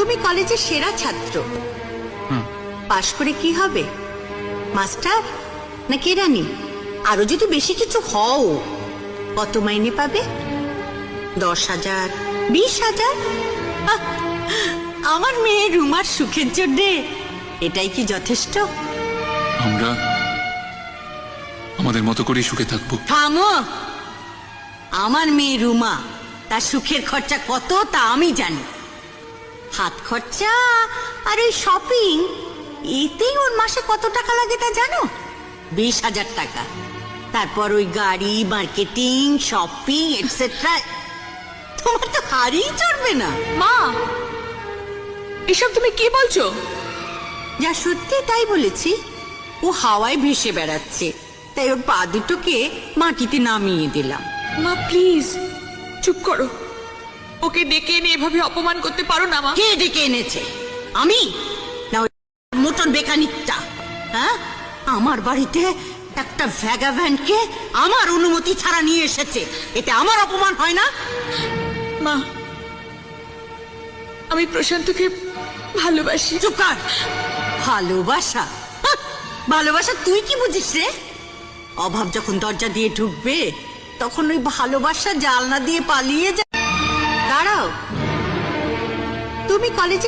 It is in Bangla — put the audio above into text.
তুমি কলেজের সেরা ছাত্র। পাশ করে কি হবে? মাস্টার না কেরানি? আরো যদি বেশি কিছু হও, কত মাইনে পাবে? 10,000, 20,000? আমার মেয়ে রুমার সুখের জন্য এটাই কি যথেষ্ট? আমরা আমাদের মতো করেই সুখে থাকবো। থামো। আমার মেয়ে রুমা তার সুখের খরচা কত তা আমি জানি। হাত খরচা আর ওই শপিং, এতেই ওর মাসে কত টাকা লাগে তা জানো? 20,000 টাকা। তারপর ওই গাড়ি, মার্কেটিং, শপিং এটসেট্রা। তোমার তো হাড়িই চড়বে না। মা, এসব তুমি কি বলছো? যা সত্যি তাই বলেছি। ও হাওয়ায় ভেসে বেড়াচ্ছে, তাই ওর পা দুটোকে মাটিতে নামিয়ে দিলাম। মা প্লিজ চুপ করো। ওকে ডেকে এনে এভাবে অপমান করতে পারো না মা। কে ডেকে এনেছে? আমি না ওই মোটন বেকানিকটা? হ্যাঁ, আমার বাড়িতে একটা ভ্যাগাভ্যানকে আমার অনুমতি ছাড়া নিয়ে এসেছে। এতে আমার অপমান হয় না? মা, আমি প্রশান্তকে ভালোবাসি। চুপ কর। ভালোবাসা? হাহ, ভালোবাসা তুই কি বুঝিস রে? অভাব যখন দরজা দিয়ে ঢুকবে তখন ওই ভালোবাসা জানলা দিয়ে পালিয়ে যা। দাঁড়াও, তুমি কলেজে